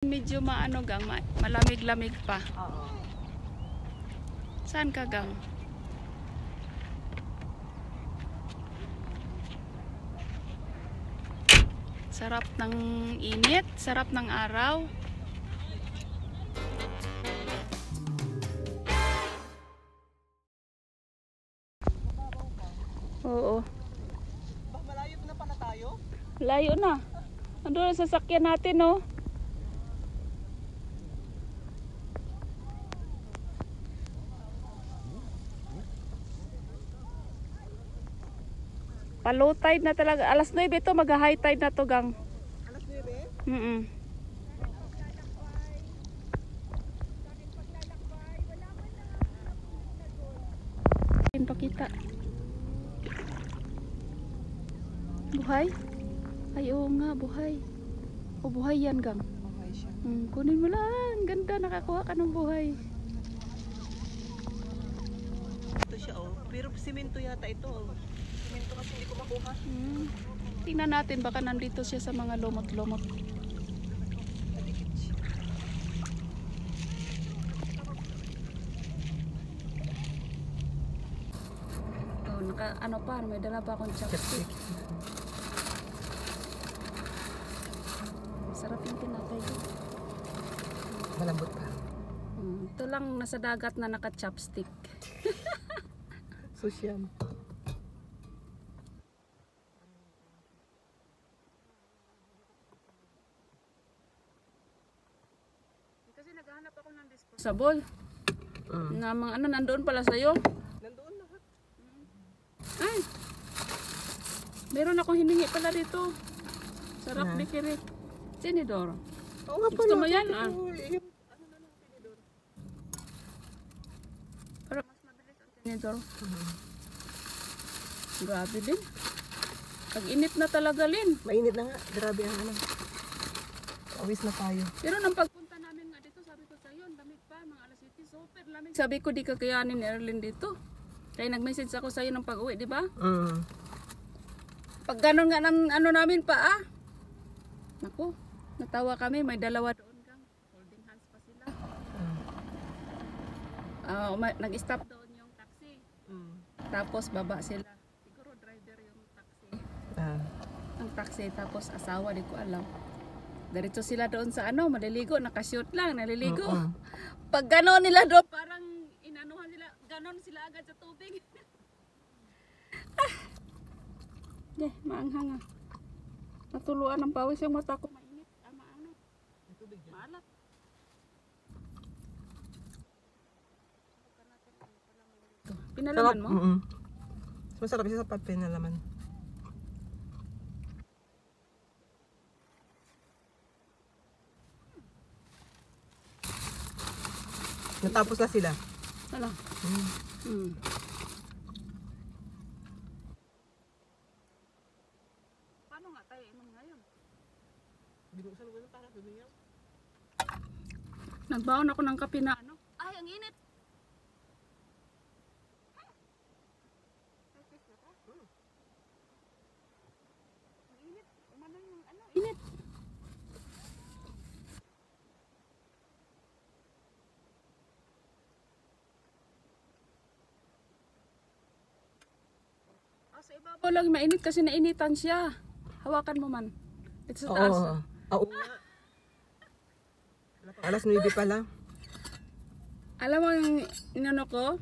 Medyo maano gang, malamig-lamig pa. Oo. Saan ka gang? Sarap ng init, sarap ng araw. Oo. Malayo na pala tayo? Layo na. Ando sa sasakyan natin, no? Pa-low tide na talaga. Alas 9 ito, mag-high tide na to gang. Alas 9? Mm. Pakita. Buhay? Ay, oo nga, buhay. O, buhay yan gang. Okay siya. Kunin mo lang. Ganda, nakakuha ka ng buhay. Ito siya oh. Pero simento yata ito oh. Simento kasi hindi ko makuha. Tingnan natin, baka nandito siya sa mga lumot-lumot. Nadikit siya. Oh, ano pa, may dala pa akong chopstick. Sarap yung tinapay ko. Malambot pa. Ito lang nasa dagat na naka-chopstick. Social. Kasi naghahanap ako ng disposable. Na mga ano, nandoon pala sa'yo. Nandoon lahat. Ay! Meron akong hiningi pala dito. Sarap bikiri. Tinidor. Oo nga pala. Gusto mo yan? Ano na lang tinidor? Para mas mabilis ang tinidor. Grabe din. Pag-init na talaga, Lin. Mainit na nga. Grabe ang ano. Awis na tayo. Pero nang pagpunta namin nga dito, sabi ko sa'yo, ang lamig pa, mga alas 7, super lamig. Sabi ko, di kakayanin ni Erlyn dito. Kaya nag-message ako sa'yo ng pag-uwi, di ba? Pag ganon nga ng ano namin pa, naku, natawa kami, may dalawa doon gang. Holding hands pa sila. Nag-stop doon yung taxi. Tapos baba sila. Siguro driver yung taxi. Ang taxi, tapos asawa, di ko alam. Diretso sila doon sa ano, maliligo, nakashoot lang, naliligo. Pag ganon nila doon, parang inanuhan nila, ganon sila agad sa tubig. Maanghang ah. Natuluan ng pawis yung mata ko. Mainit, ano. Maalat. Pinalaman mo? Masarap siya sa pinalaman. Natapos na sila. Ano? Paano nga tayo inom ngayon? Binuksan mo na para dumiyaw. Nagbaon ako ng kape na ano? Ay, ang init! Ang init. Umano yung ano? Init. Sa ibabaw lang mainit kasi nainitan siya. Hawakan mo man. Ito sa taas. Oo nga. Alas 9 pala. Alam mo yung inano ko?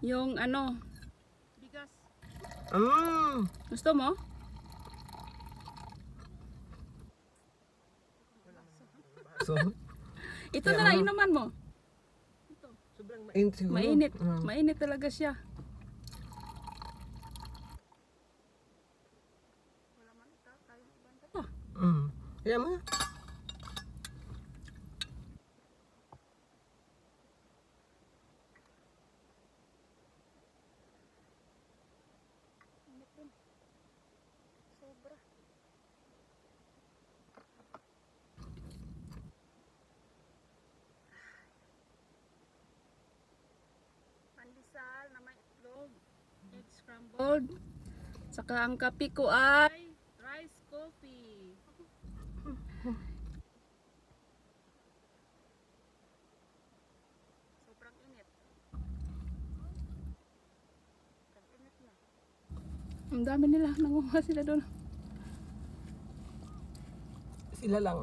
Yung ano? Bigas. Gusto mo? So, Ito na lang inuman mo. sobrang mainit siguro. Mainit. Mainit talaga siya. Kaya mo na. Sobra. Pandesal na may itlog. Egg scrambled. Saka ang kape ko ay rice coffee. Ang dami nila, nangunguha sila doon. Sila lang.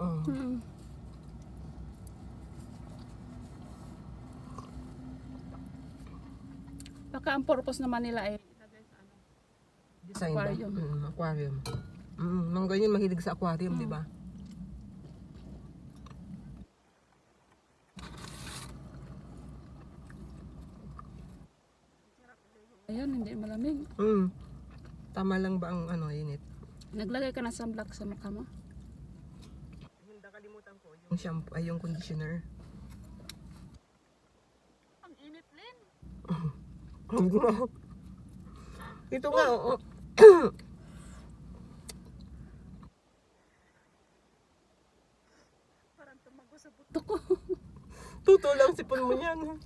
Baka ang purpose naman nila ay ilagay sa ano? Design Aquarium. Ba? Aquarium. Nang ganyan mahilig sa aquarium, di ba? Ayan, hindi malamig. Tama lang ba ang init? Naglagay ka na sunblock sa mukha mo? Yung nakalimutan ko, yung shampoo, ay yung conditioner. Ang init, Lin. Ito nga, oo. Parang tumago sa buto ko. Tuto lang sipon mo yan.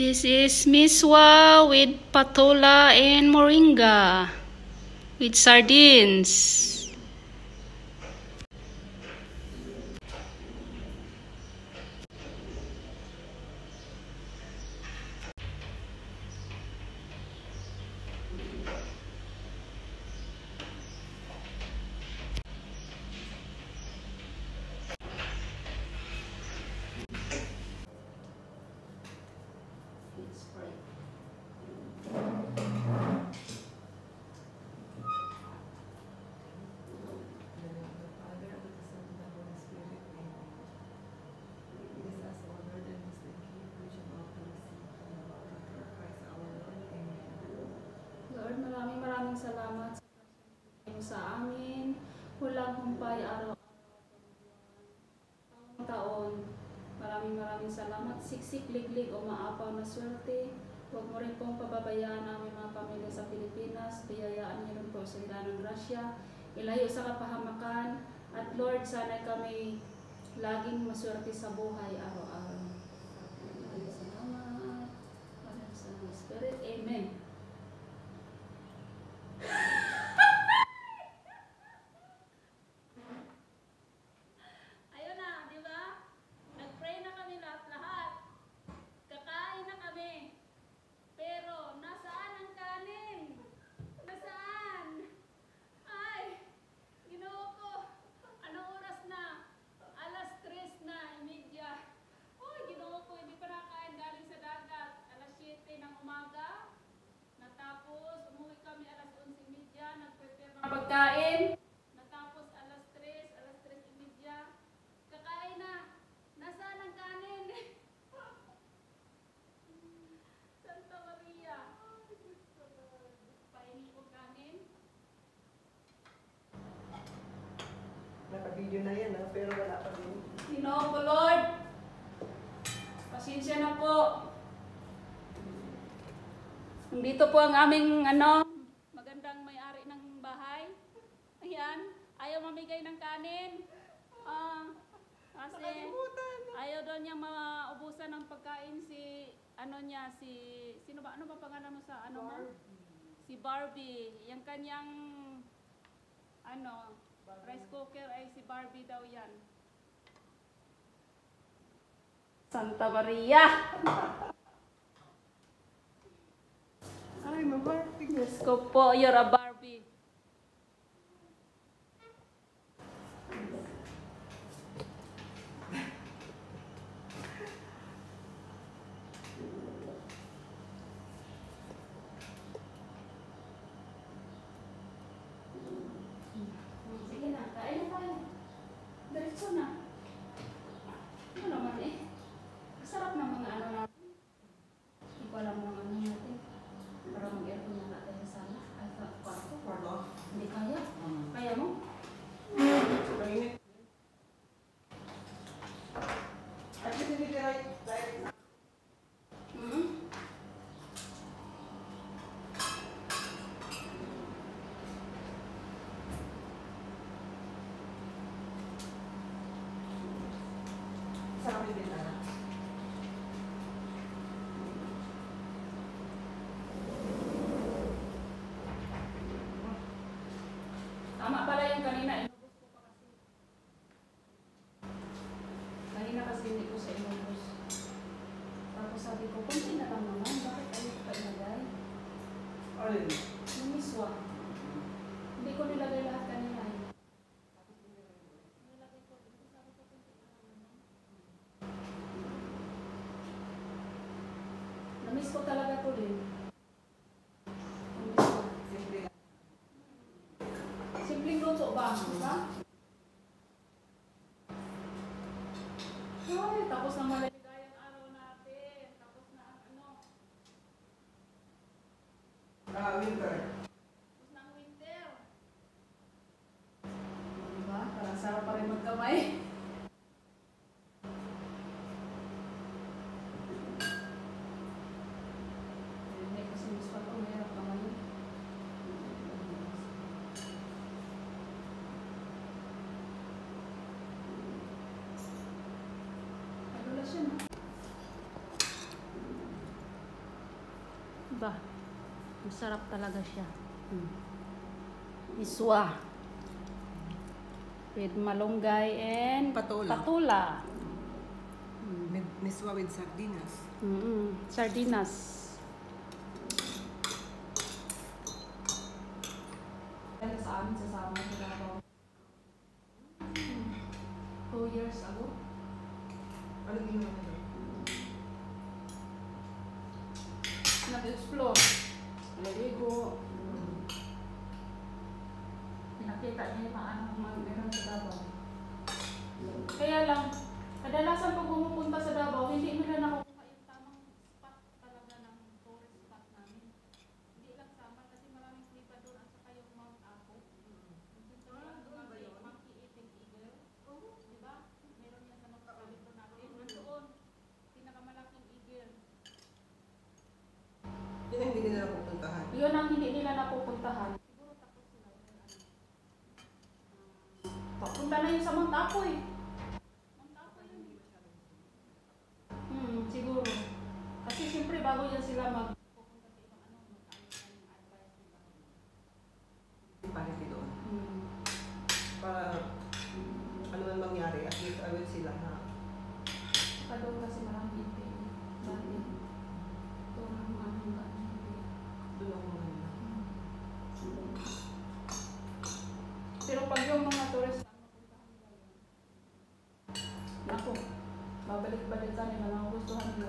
This is miswa with patola and moringa with sardines. Maraming salamat sa pagsunod mo sa amin. Walang humpay araw-araw taon. Maraming salamat. Siksik, liglig o maapaw na swerte. Huwag mo rin pong pababayaan ang aming mga pamilya sa Pilipinas. Biyayaan niyo rin po sa ng grasya. Ilayo sa kapahamakan. At Lord, sana kami laging maswerte sa buhay araw-araw. Maraming salamat. Maraming salamat. Spirit. Amen. Ayun na, di ba? Nag-pray na kami lahat-lahat. Dito po ang aming magandang may-ari ng bahay. Ayan, ayaw mamigay ng kanin. Kasi ayaw daw niyang maubusan ng pagkain sino ba? Ano ba pangalan mo sa mo? Si Barbie. Yung kanyang rice cooker ay si Barbie daw yan. Santa Maria! Ay, mabarting. Diyos ko po, you're a Barbie. Sige na, kain na tayo. Diretso na. Ano naman masarap na mga natin. Hindi ko alam mga natin. Para mag-aircon na natin sa sala. Ay, kwarto. Hindi kaya. Kaya mo? Mainit. At least hindi tayo sarap din na. Tama pala yung kanina. Inubos ko pa kasi. Kanina kasi hindi ko sa inubos. Tapos sabi ko, kunti na lang naman. Bakit ayaw ko pa ilagay? Alin? Yung miswa. Hindi ko nilagay lahat kanina eh. Nilagay ko. Sabi ko, kunti na lang naman. Namiss ko talaga to din. Yung miswa. Simpleng luto ba? Diba? Ay, tapos na maligayang araw natin. Tapos na Winter. tapos na ang winter. Diba? Parang sarap pa rin magkamay. Hindi kasi mas pa ito, mayroon kamay. Wala siya na. Ba, masarap talaga siya. Iswa. With malunggay and patula. Miswa with sardinas. Sardinas. Sa amin, sasama sa Davao. 2 years ago. Ano ginawa nila? Nag-explore. Naligo. Pinakita niya yung paano mag-meron sa Davao. Kaya lang, kadalasan pag pumupunta sa Davao, hindi nila nakukuha yung tamang spot talaga ng tourist spot namin. Hindi lang sama kasi maraming klipa doon at saka yung Mount Apo. Monkey Eating Eagle. Diba? Meron yan sa magkakalito natin. Nandoon, pinakamalaking eagle. Yun ang hindi nila pupuntahan. Yun ang hindi nila napupuntahan. Siguro tapos sila. Papunta na yun sa Mount Apo eh. Mount Apo yun eh. Siguro. Kasi siyempre bago yan sila magpupunta sa ibang mag-ayos na yung advice nila. Parity doon. Para ano man mangyari, at least aware sila na Doon kasi maraming hindi. Dati. Ito ang aming hindi. doon ako muna. Pero pag yung mga tourist ang mapuntahan nila yun, ako, babalik-balikan nila, magugustuhan nila.